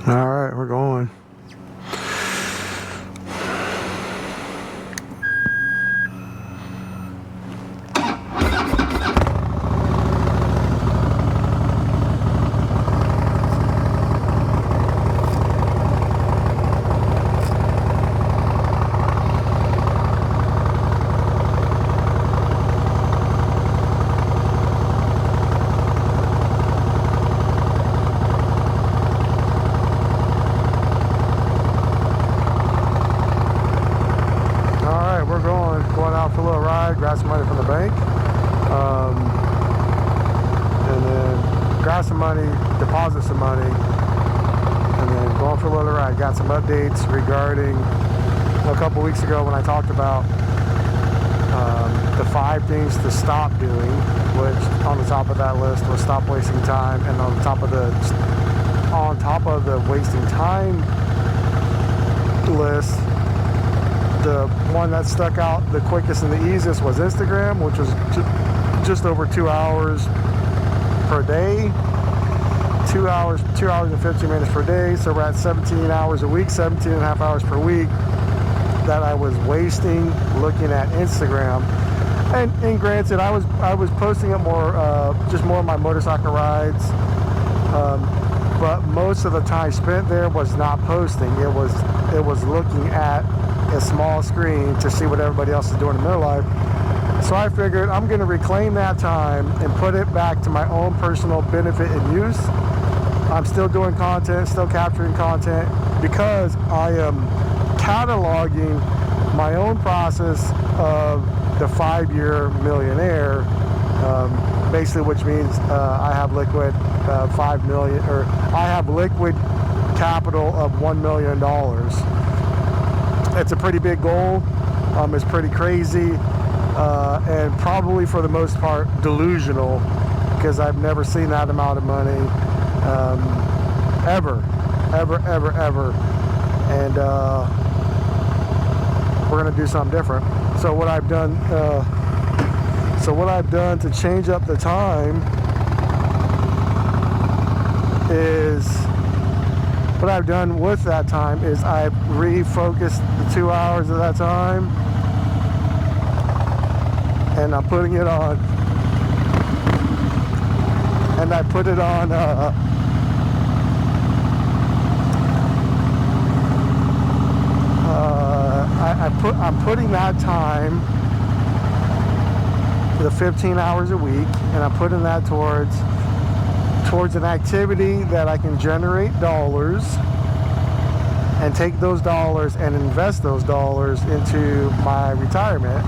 All right, we're going. Going out for a little ride, grab some money from the bank, and then grab some money, deposit some money, and then going for a little ride. Got some updates regarding a couple weeks ago when I talked about the 5 things to stop doing, which on the top of that list was stop wasting time, and on top of the wasting time list, the one that stuck out the quickest and the easiest was Instagram, which was just over 2 hours per day. 2 hours and 15 minutes per day. So we're at 17 hours a week, 17 and a half hours per week that I was wasting looking at Instagram. And granted, I was posting up more, just more of my motorcycle rides. But most of the time spent there was not posting. It was looking at a small screen to see what everybody else is doing in their life. So I figured I'm going to reclaim that time and put it back to my own personal benefit and use. I'm still doing content, still capturing content, because I am cataloging my own process of the 5-year millionaire, basically, which means I have liquid 5 million, or I have liquid capital of $1 million. It's a pretty big goal. It's pretty crazy, and probably for the most part delusional, because I've never seen that amount of money ever. And we're gonna do something different. So what I've done to change up the time is, what I've done with that time is I've refocused the 2 hours of that time, and I'm putting it on, and I put it on I'm putting that time, the 15 hours a week, and I'm putting that towards an activity that I can generate dollars, and take those dollars and invest those dollars into my retirement,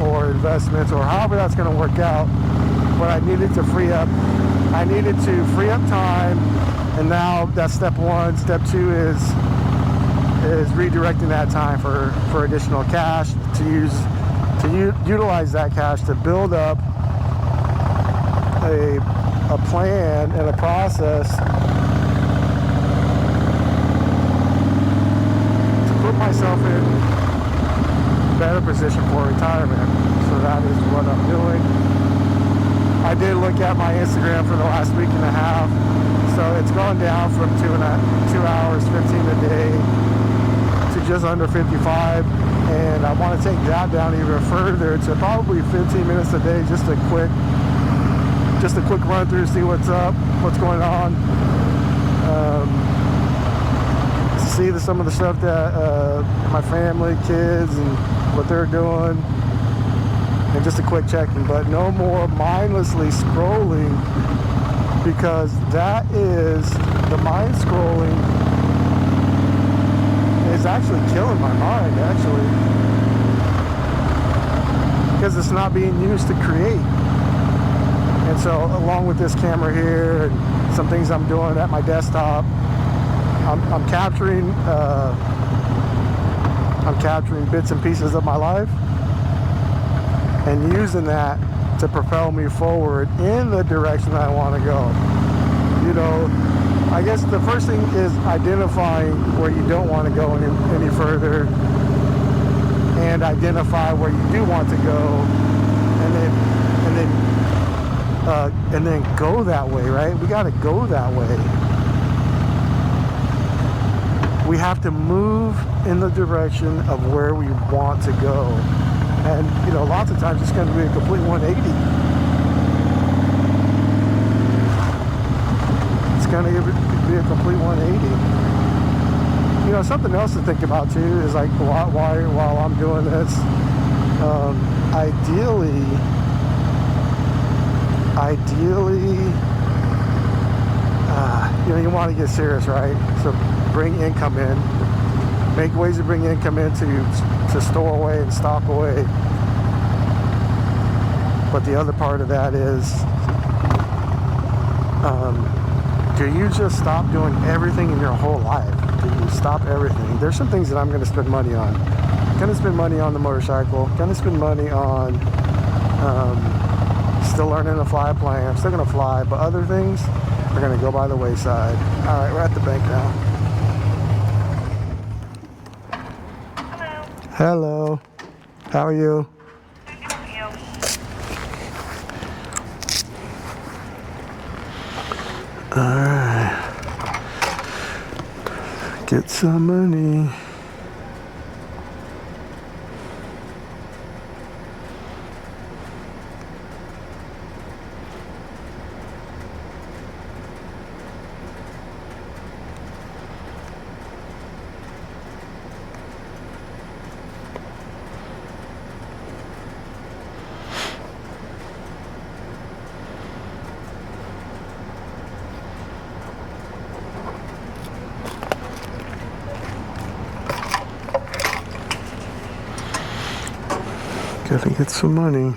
or investments, or however that's going to work out. But I needed to free up time, and now that's step 1. Step 2 is redirecting that time for additional cash to utilize that cash to build up a plan and a process to put myself in a better position for retirement. So that is what I'm doing. I did look at my Instagram for the last week and a half, so it's gone down from 2 hours 15 a day to just under 55, and I want to take that down even further to probably 15 minutes a day, just a quick run through, see what's up, what's going on, see some of the stuff that my family, kids, and what they're doing, and just a quick check-in. But no more mindlessly scrolling, because that is, the mind scrolling is actually killing my mind, actually, because it's not being used to create. And so, along with this camera here and some things I'm doing at my desktop, I'm capturing bits and pieces of my life, and using that to propel me forward in the direction I want to go. You know, I guess the first thing is identifying where you don't want to go any further, and identify where you do want to go, and then and then go that way, right? We got to go that way. We have to move in the direction of where we want to go. And, you know, lots of times it's going to be a complete 180. It's going to be a complete 180. You know, something else to think about too is like while I'm doing this, ideally, you know, you want to get serious, right? So bring income in, make ways to bring income in to store away and stock away. But the other part of that is, do you just stop doing everything in your whole life? Do you stop everything? There's some things that I'm going to spend money on. I'm going to spend money on the motorcycle. Going to spend money on still learning to fly a plane. I'm still going to fly, but other things are going to go by the wayside. All right, we're at the bank now. Hello. Hello. How are you? All right. Get some money. Gotta get some money.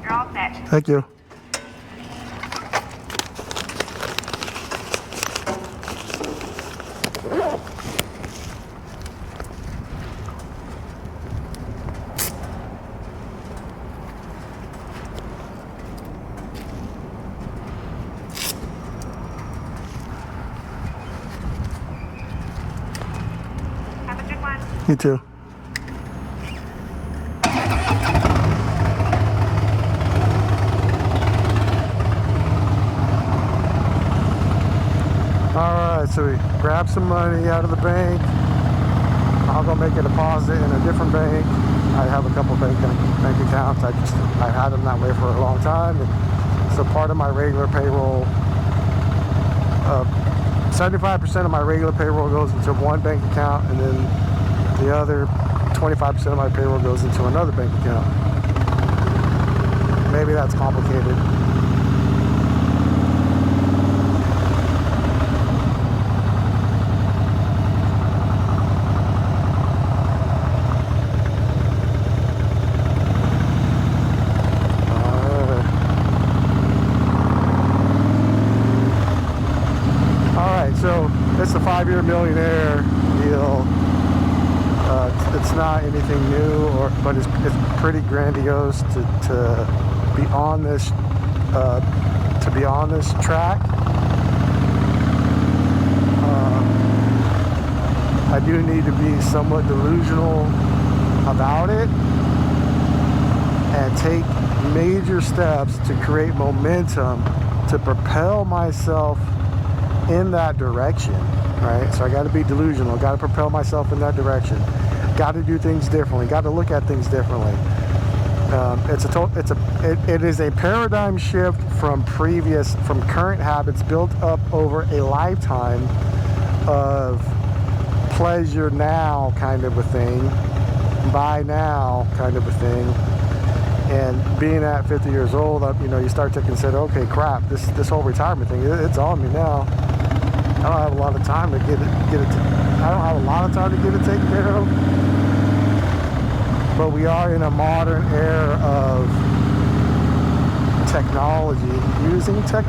You're all set. Thank you. Have a good one. You too. Alright, so we grabbed some money out of the bank. I'll go make a deposit in a different bank. I have a couple bank accounts. I had them that way for a long time. And so part of my regular payroll, 75% of my regular payroll goes into one bank account, and then the other 25% of my payroll goes into another bank account. Maybe that's complicated. 5-year millionaire deal. It's not anything new, but it's pretty grandiose to be on this track. I do need to be somewhat delusional about it and take major steps to create momentum to propel myself in that direction, right? So I got to be delusional, got to propel myself in that direction, got to do things differently, got to look at things differently. It is a paradigm shift from current habits built up over a lifetime of pleasure now kind of a thing, buy now kind of a thing. And being at 50 years old, you start to consider, okay, crap, this whole retirement thing, it's on me now. I don't have a lot of time to get it taken care of. But we are in a modern era of technology, using technology